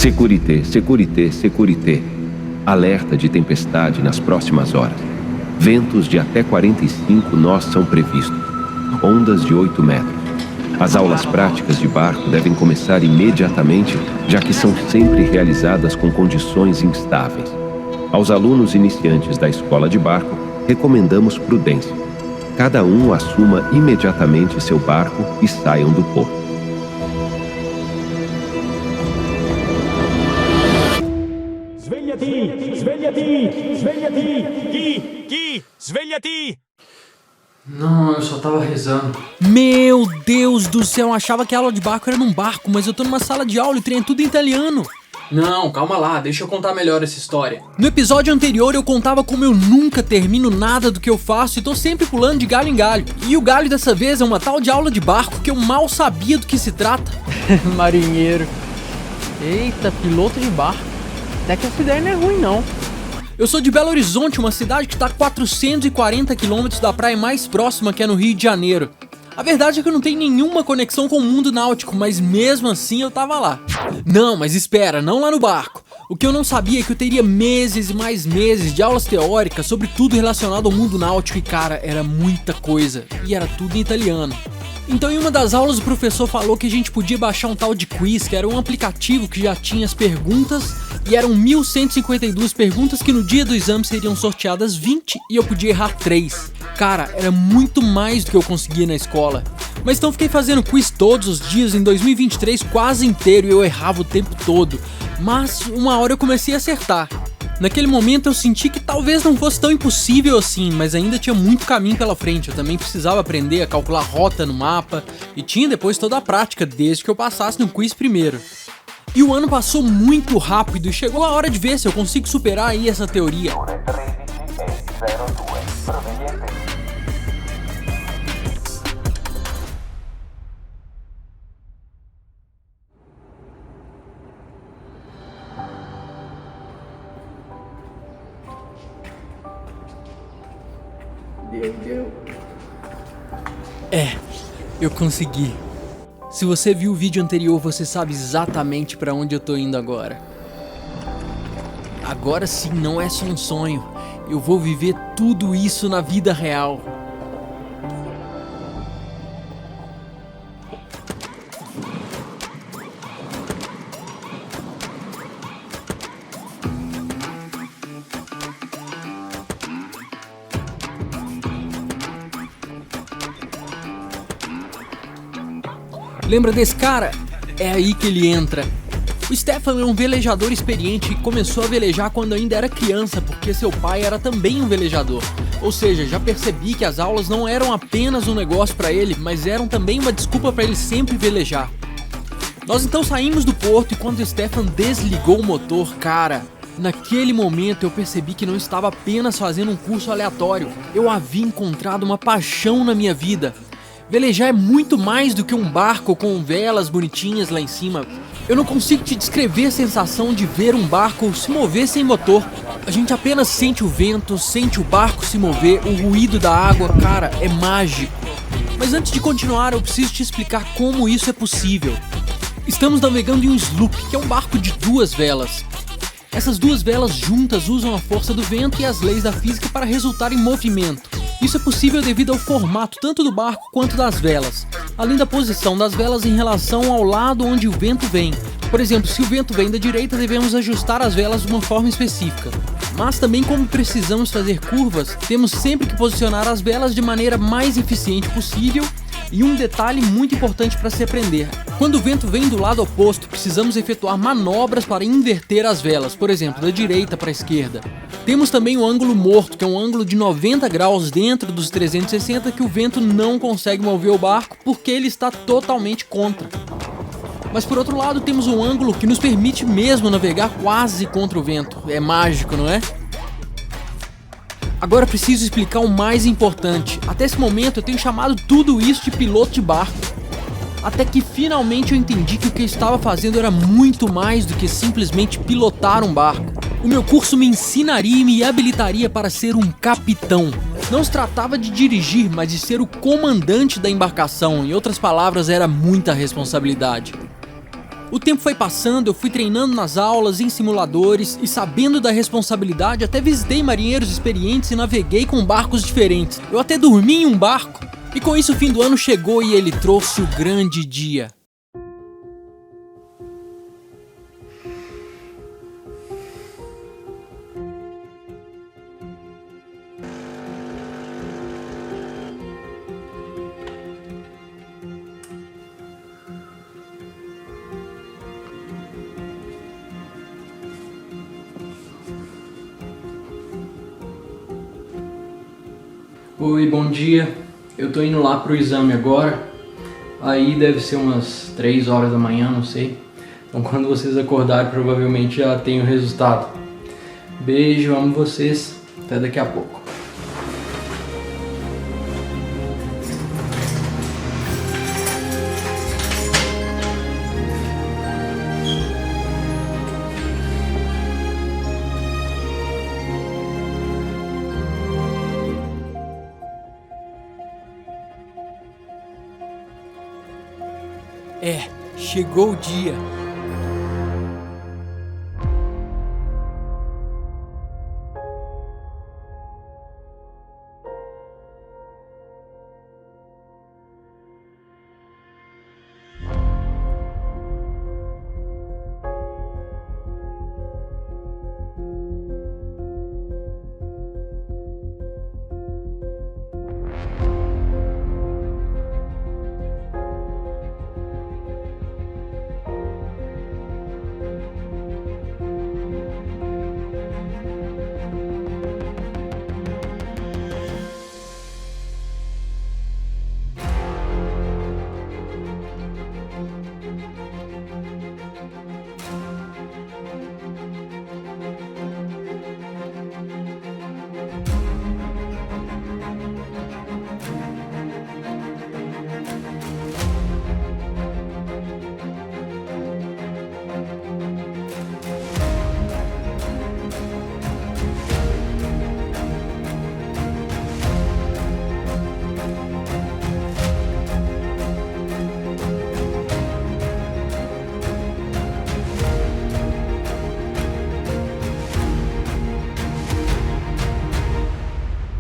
Sécurité, sécurité, sécurité. Alerta de tempestade nas próximas horas. Ventos de até 45 nós são previstos. Ondas de 8 metros. As aulas práticas de barco devem começar imediatamente, já que são sempre realizadas com condições instáveis. Aos alunos iniciantes da escola de barco, recomendamos prudência. Cada um assuma imediatamente seu barco e saiam do porto. Svegliati! Svegliati! Svegliati! Gui! Svegliati! Não, eu só tava rezando. Meu Deus do céu, eu achava que a aula de barco era num barco, mas eu tô numa sala de aula e o trem é tudo em italiano. Não, calma lá, deixa eu contar melhor essa história. No episódio anterior eu contava como eu nunca termino nada do que eu faço e tô sempre pulando de galho em galho. E o galho dessa vez é uma tal de aula de barco que eu mal sabia do que se trata. Marinheiro. Eita, piloto de barco. Até que essa ideia não é ruim, não. Eu sou de Belo Horizonte, uma cidade que está a 440 quilômetros da praia mais próxima, que é no Rio de Janeiro. A verdade é que eu não tenho nenhuma conexão com o mundo náutico, mas mesmo assim eu tava lá. Não, mas espera, não lá no barco. O que eu não sabia é que eu teria meses e mais meses de aulas teóricas sobre tudo relacionado ao mundo náutico e, cara, era muita coisa. E era tudo em italiano. Então em uma das aulas o professor falou que a gente podia baixar um tal de quiz, que era um aplicativo que já tinha as perguntas, e eram 1.152 perguntas que no dia do exame seriam sorteadas 20 e eu podia errar 3. Cara, era muito mais do que eu conseguia na escola. Mas então fiquei fazendo quiz todos os dias em 2023 quase inteiro e eu errava o tempo todo. Mas uma hora eu comecei a acertar. Naquele momento eu senti que talvez não fosse tão impossível assim, mas ainda tinha muito caminho pela frente. Eu também precisava aprender a calcular rota no mapa e tinha depois toda a prática desde que eu passasse no quiz primeiro. E o ano passou muito rápido e chegou a hora de ver se eu consigo superar aí essa teoria. Eu consegui. Se você viu o vídeo anterior, você sabe exatamente pra onde eu tô indo agora. Agora sim, não é só um sonho. Eu vou viver tudo isso na vida real. Lembra desse cara? É aí que ele entra. O Stefan é um velejador experiente e começou a velejar quando ainda era criança, porque seu pai era também um velejador. Ou seja, já percebi que as aulas não eram apenas um negócio para ele, mas eram também uma desculpa para ele sempre velejar. Nós então saímos do porto e quando o Stefan desligou o motor, cara, naquele momento eu percebi que não estava apenas fazendo um curso aleatório. Eu havia encontrado uma paixão na minha vida. Velejar é muito mais do que um barco com velas bonitinhas lá em cima. Eu não consigo te descrever a sensação de ver um barco se mover sem motor. A gente apenas sente o vento, sente o barco se mover, o ruído da água, cara, é mágico. Mas antes de continuar, eu preciso te explicar como isso é possível. Estamos navegando em um sloop, que é um barco de 2 velas. Essas 2 velas juntas usam a força do vento e as leis da física para resultar em movimento. Isso é possível devido ao formato tanto do barco quanto das velas, além da posição das velas em relação ao lado onde o vento vem. Por exemplo, se o vento vem da direita, devemos ajustar as velas de uma forma específica. Mas também, como precisamos fazer curvas, temos sempre que posicionar as velas de maneira mais eficiente possível. E um detalhe muito importante para se aprender: quando o vento vem do lado oposto, precisamos efetuar manobras para inverter as velas, por exemplo, da direita para a esquerda. Temos também o ângulo morto, que é um ângulo de 90 graus dentro dos 360 que o vento não consegue mover o barco porque ele está totalmente contra. Mas por outro lado, temos um ângulo que nos permite mesmo navegar quase contra o vento. É mágico, não é? Agora preciso explicar o mais importante. Até esse momento eu tenho chamado tudo isso de piloto de barco. Até que finalmente eu entendi que o que eu estava fazendo era muito mais do que simplesmente pilotar um barco. O meu curso me ensinaria e me habilitaria para ser um capitão. Não se tratava de dirigir, mas de ser o comandante da embarcação. Em outras palavras, era muita responsabilidade. O tempo foi passando, eu fui treinando nas aulas, em simuladores e sabendo da responsabilidade até visitei marinheiros experientes e naveguei com barcos diferentes. Eu até dormi em um barco. E com isso o fim do ano chegou e ele trouxe o grande dia. Oi, bom dia. Eu tô indo lá pro exame agora. Aí deve ser umas 3 horas da manhã, não sei. Então quando vocês acordarem, provavelmente já tem o resultado. Beijo, amo vocês. Até daqui a pouco. Chegou o dia.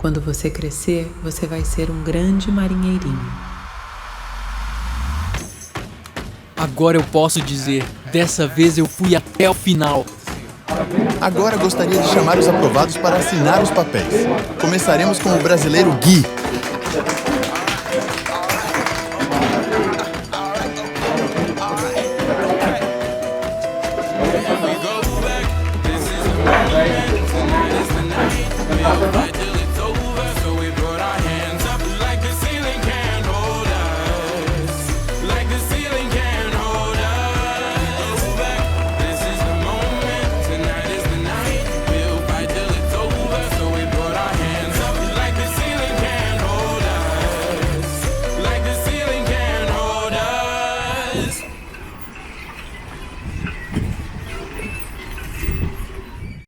Quando você crescer, você vai ser um grande marinheirinho. Agora eu posso dizer, dessa vez eu fui até o final. Agora gostaria de chamar os aprovados para assinar os papéis. Começaremos com o brasileiro Gui.